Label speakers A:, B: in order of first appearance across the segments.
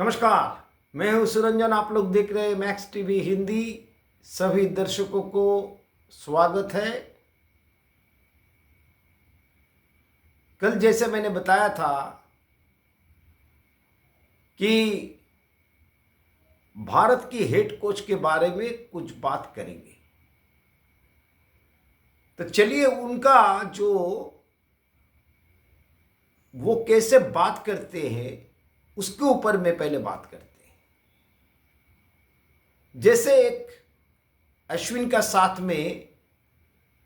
A: नमस्कार। मैं हूं सुरंजन। आप लोग देख रहे हैं मैक्स टीवी हिंदी। सभी दर्शकों को स्वागत है। कल जैसे मैंने बताया था कि भारत की हेड कोच के बारे में कुछ बात करेंगे, तो चलिए उनका जो वो कैसे बात करते हैं उसके ऊपर में पहले बात करते हैं। जैसे एक अश्विन का साथ में,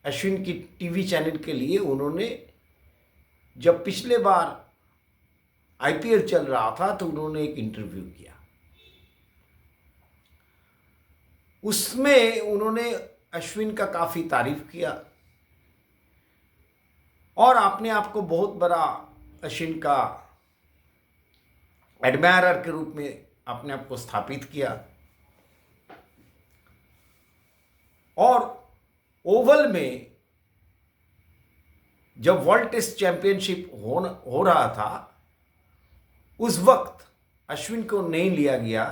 A: अश्विन की टीवी चैनल के लिए उन्होंने जब पिछले बार आईपीएल चल रहा था तो उन्होंने एक इंटरव्यू किया। उसमें उन्होंने अश्विन का काफ़ी तारीफ किया और अपने आप को बहुत बड़ा अश्विन का एडमायरर के रूप में अपने आप को स्थापित किया। और ओवल में जब वर्ल्ड टेस्ट चैंपियनशिप हो रहा था उस वक्त अश्विन को नहीं लिया गया,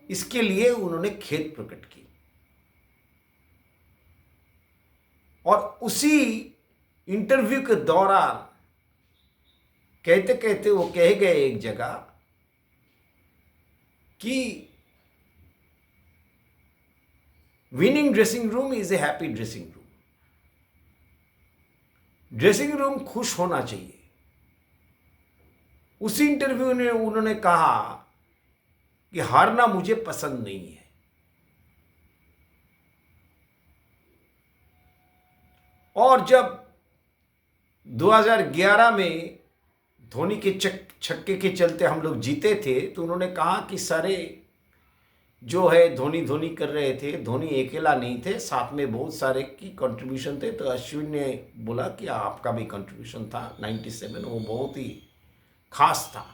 A: इसके लिए उन्होंने खेद प्रकट की। और उसी इंटरव्यू के दौरान कहते कहते वो कह गए एक जगह कि winning dressing room is a happy dressing room. Dressing room खुश होना चाहिए। उसी इंटरव्यू में उन्होंने कहा कि हारना मुझे पसंद नहीं है। और जब 2011 में धोनी के छक्के के चलते हम लोग जीते थे तो उन्होंने कहा कि सारे जो है धोनी धोनी कर रहे थे, धोनी अकेला नहीं थे, साथ में बहुत सारे की कंट्रीब्यूशन थे। तो अश्विन ने बोला कि आपका भी कंट्रीब्यूशन था 97, वो बहुत ही खास था।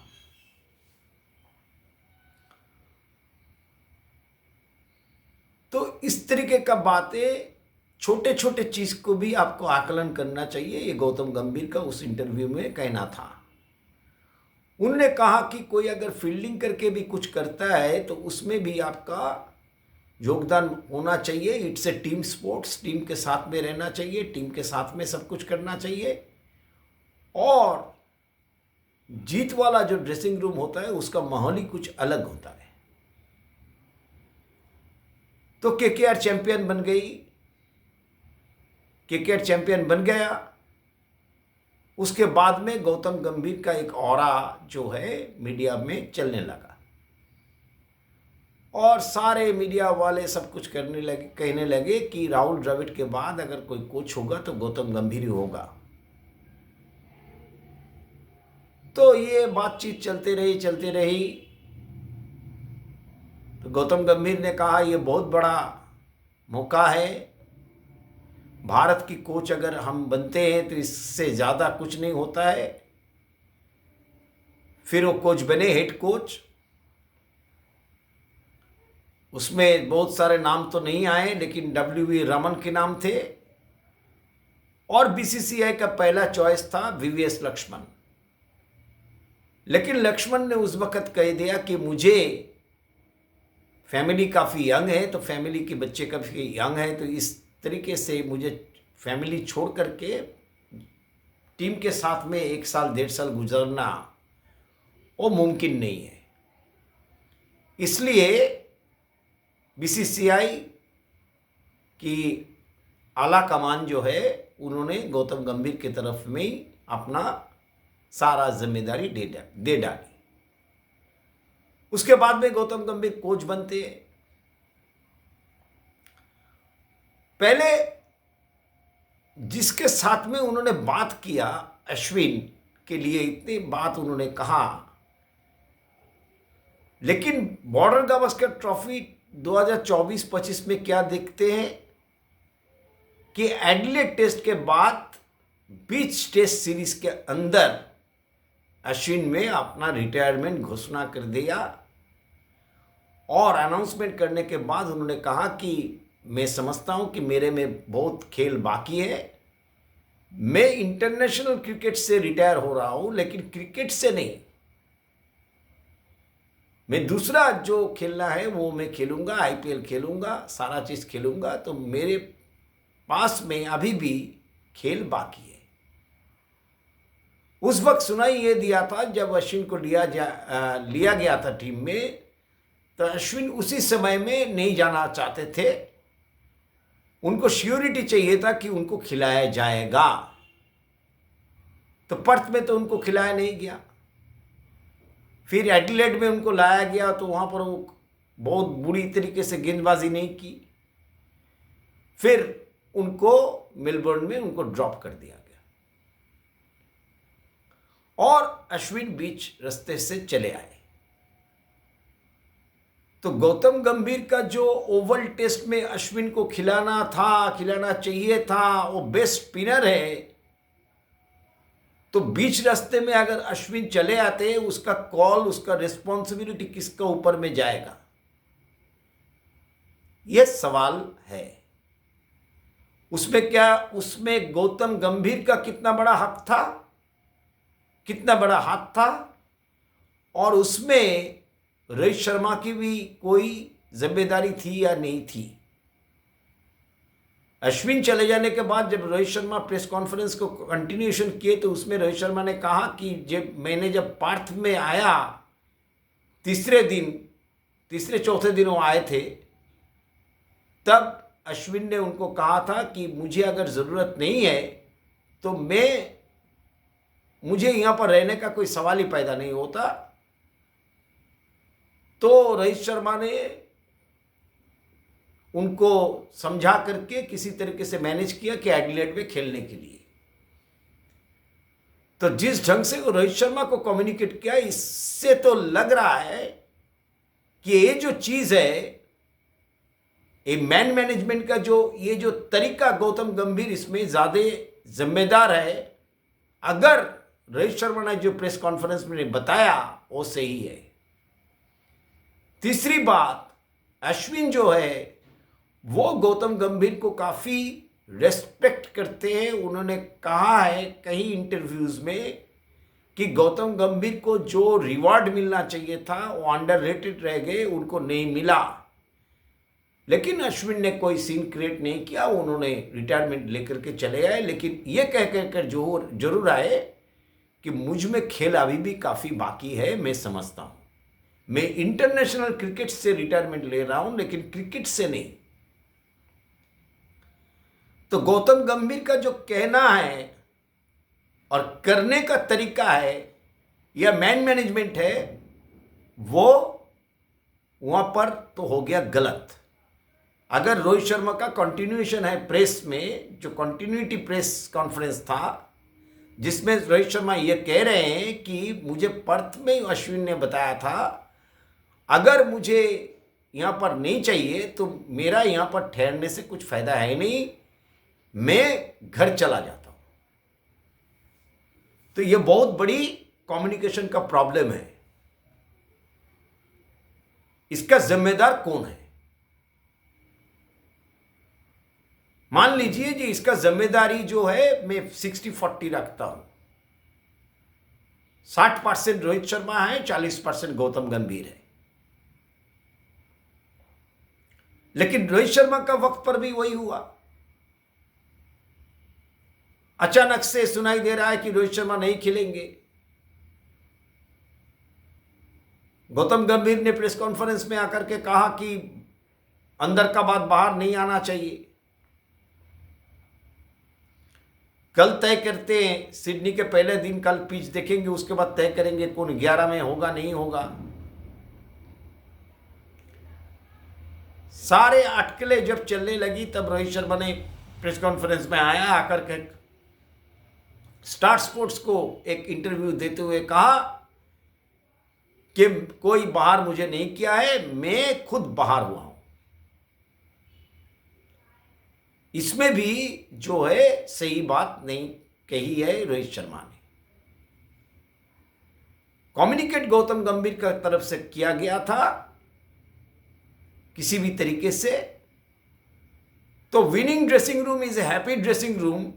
A: तो इस तरीके का बातें, छोटे छोटे चीज को भी आपको आकलन करना चाहिए। ये गौतम गंभीर का उस इंटरव्यू में कहना था। उन्होंने कहा कि कोई अगर फील्डिंग करके भी कुछ करता है तो उसमें भी आपका योगदान होना चाहिए। It's a team sports, team के साथ में रहना चाहिए, टीम के साथ में सब कुछ करना चाहिए। और जीत वाला जो ड्रेसिंग रूम होता है उसका माहौल ही कुछ अलग होता है। तो केकेआर चैंपियन बन गई, केकेआर चैंपियन बन गया। उसके बाद में गौतम गंभीर का एक ऑरा जो है मीडिया में चलने लगा और सारे मीडिया वाले सब कुछ कहने लगे कि राहुल द्रविड़ के बाद अगर कोई कोच होगा तो गौतम गंभीर ही होगा। तो ये बातचीत चलते रही। तो गौतम गंभीर ने कहा ये बहुत बड़ा मौका है, भारत की कोच अगर हम बनते हैं तो इससे ज़्यादा कुछ नहीं होता है। फिर वो कोच बने, हेड कोच। उसमें बहुत सारे नाम तो नहीं आए, लेकिन डब्ल्यू रमन के नाम थे। और बीसीसीआई का पहला चॉइस था वीवीएस लक्ष्मण। लेकिन लक्ष्मण ने उस वक्त कह दिया कि मुझे फैमिली काफ़ी यंग है, तो फैमिली के बच्चे काफ़ी यंग है, तो इस तरीके से मुझे फैमिली छोड़ करके टीम के साथ में 1 साल 1.5 साल गुजरना वो मुमकिन नहीं है। इसलिए बीसीसीआई की आला कमान जो है उन्होंने गौतम गंभीर की तरफ में ही अपना सारा जिम्मेदारी दे डाली। उसके बाद में गौतम गंभीर कोच बनते हैं। पहले जिसके साथ में उन्होंने बात किया, अश्विन के लिए इतनी बात उन्होंने कहा, लेकिन बॉर्डर गावस्कर ट्रॉफी 2024-25 में क्या देखते हैं कि एडिलेड टेस्ट के बाद बीच टेस्ट सीरीज के अंदर अश्विन में अपना रिटायरमेंट घोषणा कर दिया। और अनाउंसमेंट करने के बाद उन्होंने कहा कि मैं समझता हूं कि मेरे में बहुत खेल बाकी है, मैं इंटरनेशनल क्रिकेट से रिटायर हो रहा हूं, लेकिन क्रिकेट से नहीं। मैं दूसरा जो खेलना है वो मैं खेलूंगा, आईपीएल खेलूंगा, सारा चीज़ खेलूंगा। तो मेरे पास में अभी भी खेल बाकी है। उस वक्त सुनाई ये दिया था जब अश्विन को लिया गया था टीम में, तो अश्विन उसी समय में नहीं जाना चाहते थे। उनको श्योरिटी चाहिए था कि उनको खिलाया जाएगा। तो पर्थ में तो उनको खिलाया नहीं गया। फिर एडिलेड में उनको लाया गया तो वहां पर वो बहुत बुरी तरीके से गेंदबाजी नहीं की। फिर उनको मेलबर्न में उनको ड्रॉप कर दिया गया और अश्विन बीच रास्ते से चले आए। तो गौतम गंभीर का जो ओवल टेस्ट में अश्विन को खिलाना चाहिए था, वो बेस्ट स्पिनर है। तो बीच रास्ते में अगर अश्विन चले आते, उसका कॉल, उसका रिस्पॉन्सिबिलिटी किसका ऊपर में जाएगा, यह सवाल है। उसमें गौतम गंभीर का कितना बड़ा हक था, कितना बड़ा हाथ था, और उसमें रोहित शर्मा की भी कोई जिम्मेदारी थी या नहीं थी। अश्विन चले जाने के बाद जब रोहित शर्मा प्रेस कॉन्फ्रेंस को कंटिन्यूएशन किए, तो उसमें रोहित शर्मा ने कहा कि जब पार्थ में आया, तीसरे चौथे दिन वो आए थे, तब अश्विन ने उनको कहा था कि मुझे अगर ज़रूरत नहीं है तो मुझे यहाँ पर रहने का कोई सवाल ही पैदा नहीं होता। तो रोहित शर्मा ने उनको समझा करके किसी तरीके से मैनेज किया कि एडिलेड में खेलने के लिए। तो जिस ढंग से रोहित शर्मा को कम्युनिकेट किया, इससे तो लग रहा है कि ये जो चीज है, ये मैन मैनेजमेंट का ये जो तरीका, गौतम गंभीर इसमें ज्यादा जिम्मेदार है। अगर रोहित शर्मा ने जो प्रेस कॉन्फ्रेंस में बताया वो सही है। तीसरी बात, अश्विन जो है वो गौतम गंभीर को काफी रेस्पेक्ट करते हैं। उन्होंने कहा है कई इंटरव्यूज में कि गौतम गंभीर को जो रिवॉर्ड मिलना चाहिए था वो अंडररेटेड रह गए, उनको नहीं मिला। लेकिन अश्विन ने कोई सीन क्रिएट नहीं किया, उन्होंने रिटायरमेंट लेकर के चले आए। लेकिन ये कह कर जरूर आए कि मुझ में खेल अभी भी काफी बाकी है। मैं समझता हूं, मैं इंटरनेशनल क्रिकेट से रिटायरमेंट ले रहा हूं, लेकिन क्रिकेट से नहीं। तो गौतम गंभीर का जो कहना है और करने का तरीका है या मैन मैनेजमेंट है, वो वहां पर तो हो गया गलत। अगर रोहित शर्मा का कंटिन्यूएशन है प्रेस में, जो कंटिन्यूटी प्रेस कॉन्फ्रेंस था, जिसमें रोहित शर्मा ये कह रहे हैं कि मुझे पर्थ में अश्विन ने बताया था, अगर मुझे यहाँ पर नहीं चाहिए तो मेरा यहाँ पर ठहरने से कुछ फायदा है नहीं, मैं घर चला जाता हूं। तो ये बहुत बड़ी कम्युनिकेशन का प्रॉब्लम है। इसका जिम्मेदार कौन है? मान लीजिए जी, इसका जिम्मेदारी जो है मैं 60-40 रखता हूं। 60% रोहित शर्मा है, 40% गौतम गंभीर है। लेकिन रोहित शर्मा का वक्त पर भी वही हुआ। अचानक से सुनाई दे रहा है कि रोहित शर्मा नहीं खेलेंगे। गौतम गंभीर ने प्रेस कॉन्फ्रेंस में आकर के कहा कि अंदर का बात बाहर नहीं आना चाहिए। कल तय करते हैं, सिडनी के पहले दिन कल पिच देखेंगे, उसके बाद तय करेंगे कौन 11 में होगा नहीं होगा। सारे अटकलें जब चलने लगी, तब रोहित शर्मा ने प्रेस कॉन्फ्रेंस में आया, आकर के स्टार स्पोर्ट्स को एक इंटरव्यू देते हुए कहा कि कोई बाहर मुझे नहीं किया है, मैं खुद बाहर हुआ हूं। इसमें भी जो है सही बात नहीं कही है रोहित शर्मा ने। कम्युनिकेट गौतम गंभीर का तरफ से किया गया था किसी भी तरीके से। तो winning dressing room is a happy dressing room.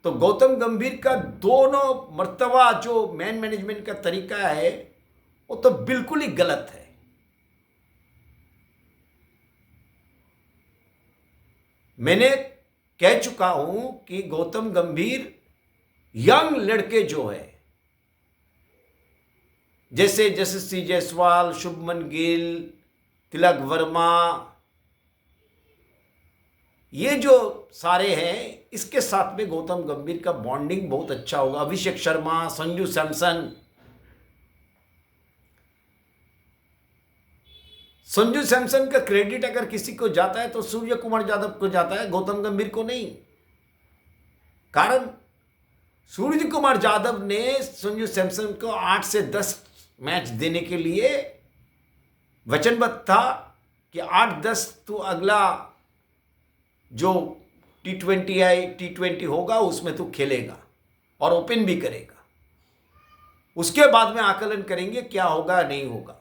A: तो गौतम गंभीर का दोनों मर्तबा जो मैन मैनेजमेंट का तरीका है, वो तो बिल्कुल ही गलत है। मैंने कह चुका हूं कि गौतम गंभीर यंग लड़के जो है, जैसे यशस्वी जायसवाल, शुभमन गिल, तिलक वर्मा, ये जो सारे हैं, इसके साथ में गौतम गंभीर का बॉन्डिंग बहुत अच्छा होगा। अभिषेक शर्मा, संजू सैमसन, संजू सैमसन का क्रेडिट अगर किसी को जाता है तो सूर्य कुमार यादव को जाता है, गौतम गंभीर को नहीं। कारण सूर्य कुमार यादव ने संजू सैमसन को 8 से 10 मैच देने के लिए वचनबद्ध था कि 8-10 तो अगला जो T20 होगा उसमें तू खेलेगा और ओपन भी करेगा। उसके बाद में आकलन करेंगे क्या होगा नहीं होगा।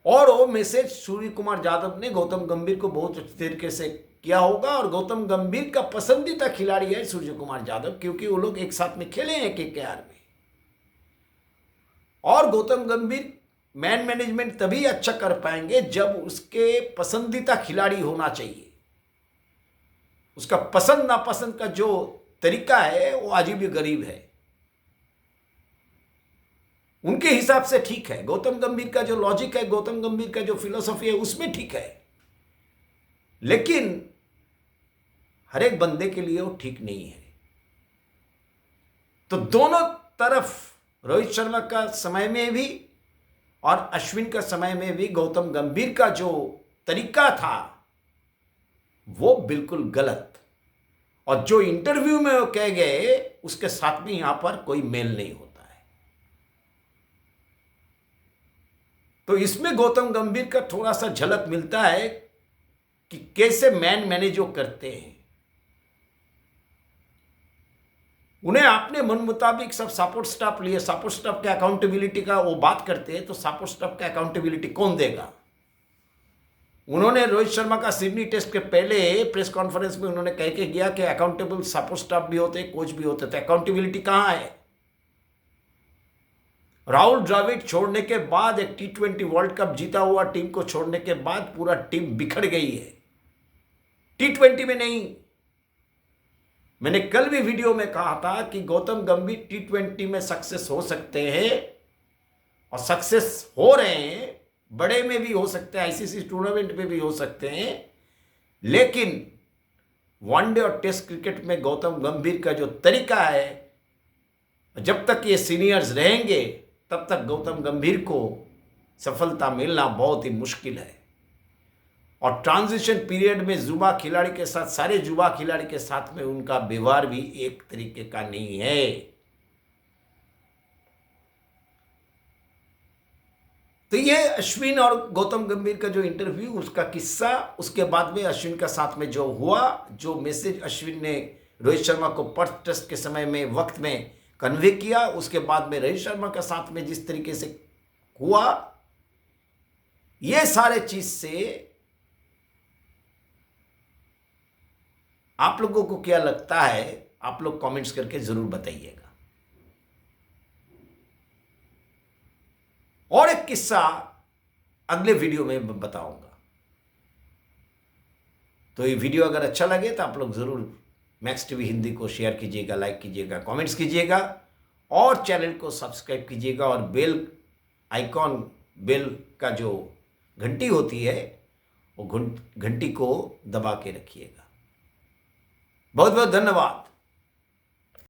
A: और वो मैसेज सूर्य कुमार यादव ने गौतम गंभीर को बहुत अच्छे तरीके से किया होगा। और गौतम गंभीर का पसंदीदा खिलाड़ी है सूर्य कुमार यादव, क्योंकि वो लोग एक साथ में खेले हैं KKR में। और गौतम गंभीर मैन मैनेजमेंट तभी अच्छा कर पाएंगे जब उसके पसंदीदा खिलाड़ी होना चाहिए। उसका पसंद नापसंद का जो तरीका है वो अजीब गरीब है। उनके हिसाब से ठीक है, गौतम गंभीर का जो लॉजिक है, गौतम गंभीर का जो फिलॉसफी है उसमें ठीक है, लेकिन हर एक बंदे के लिए वो ठीक नहीं है। तो दोनों तरफ, रोहित शर्मा का समय में भी और अश्विन का समय में भी गौतम गंभीर का जो तरीका था वो बिल्कुल गलत, और जो इंटरव्यू में वो कह गए उसके साथ में यहां पर कोई मेल नहीं होता है। तो इसमें गौतम गंभीर का थोड़ा सा झलक मिलता है कि कैसे मैन मैनेज करते हैं। उन्हें अपने मन मुताबिक सब सपोर्ट स्टाफ लिए, सपोर्ट स्टाफ के अकाउंटेबिलिटी का वो बात करते हैं, तो सपोर्ट स्टाफ का अकाउंटेबिलिटी कौन देगा? उन्होंने रोहित शर्मा का सिडनी टेस्ट के पहले प्रेस कॉन्फ्रेंस में उन्होंने कह के गया कि अकाउंटेबल सपोर्ट स्टाफ भी होते, कोच भी होते, तो अकाउंटेबिलिटी कहां है? राहुल द्रविड़ छोड़ने के बाद, एक T20 वर्ल्ड कप जीता हुआ टीम को छोड़ने के बाद पूरा टीम बिखर गई है, T20 में नहीं। मैंने कल भी वीडियो में कहा था कि गौतम गंभीर T20 में सक्सेस हो सकते हैं और सक्सेस हो रहे हैं, बड़े में भी हो सकते हैं, ICC टूर्नामेंट में भी हो सकते हैं, लेकिन वनडे और टेस्ट क्रिकेट में गौतम गंभीर का जो तरीका है, जब तक ये सीनियर्स रहेंगे तब तक गौतम गंभीर को सफलता मिलना बहुत ही मुश्किल है। और ट्रांजिशन पीरियड में युवा खिलाड़ी के साथ, सारे युवा खिलाड़ी के साथ में उनका व्यवहार भी एक तरीके का नहीं है। तो ये अश्विन और गौतम गंभीर का जो इंटरव्यू, उसका किस्सा, उसके बाद में अश्विन का साथ में जो हुआ, जो मैसेज अश्विन ने रोहित शर्मा को पर्थ टेस्ट के समय में वक्त में कन्वे किया, उसके बाद में रोहित शर्मा के साथ में जिस तरीके से हुआ, ये सारे चीज से आप लोगों को क्या लगता है, आप लोग कमेंट्स करके जरूर बताइएगा। और एक किस्सा अगले वीडियो में बताऊंगा। तो ये वीडियो अगर अच्छा लगे तो आप लोग जरूर मैक्स टीवी हिंदी को शेयर कीजिएगा, लाइक कीजिएगा, कमेंट्स कीजिएगा और चैनल को सब्सक्राइब कीजिएगा। और बेल आइकॉन, बेल का जो घंटी होती है वो घंटी को दबा के रखिएगा। बहुत बहुत धन्यवाद।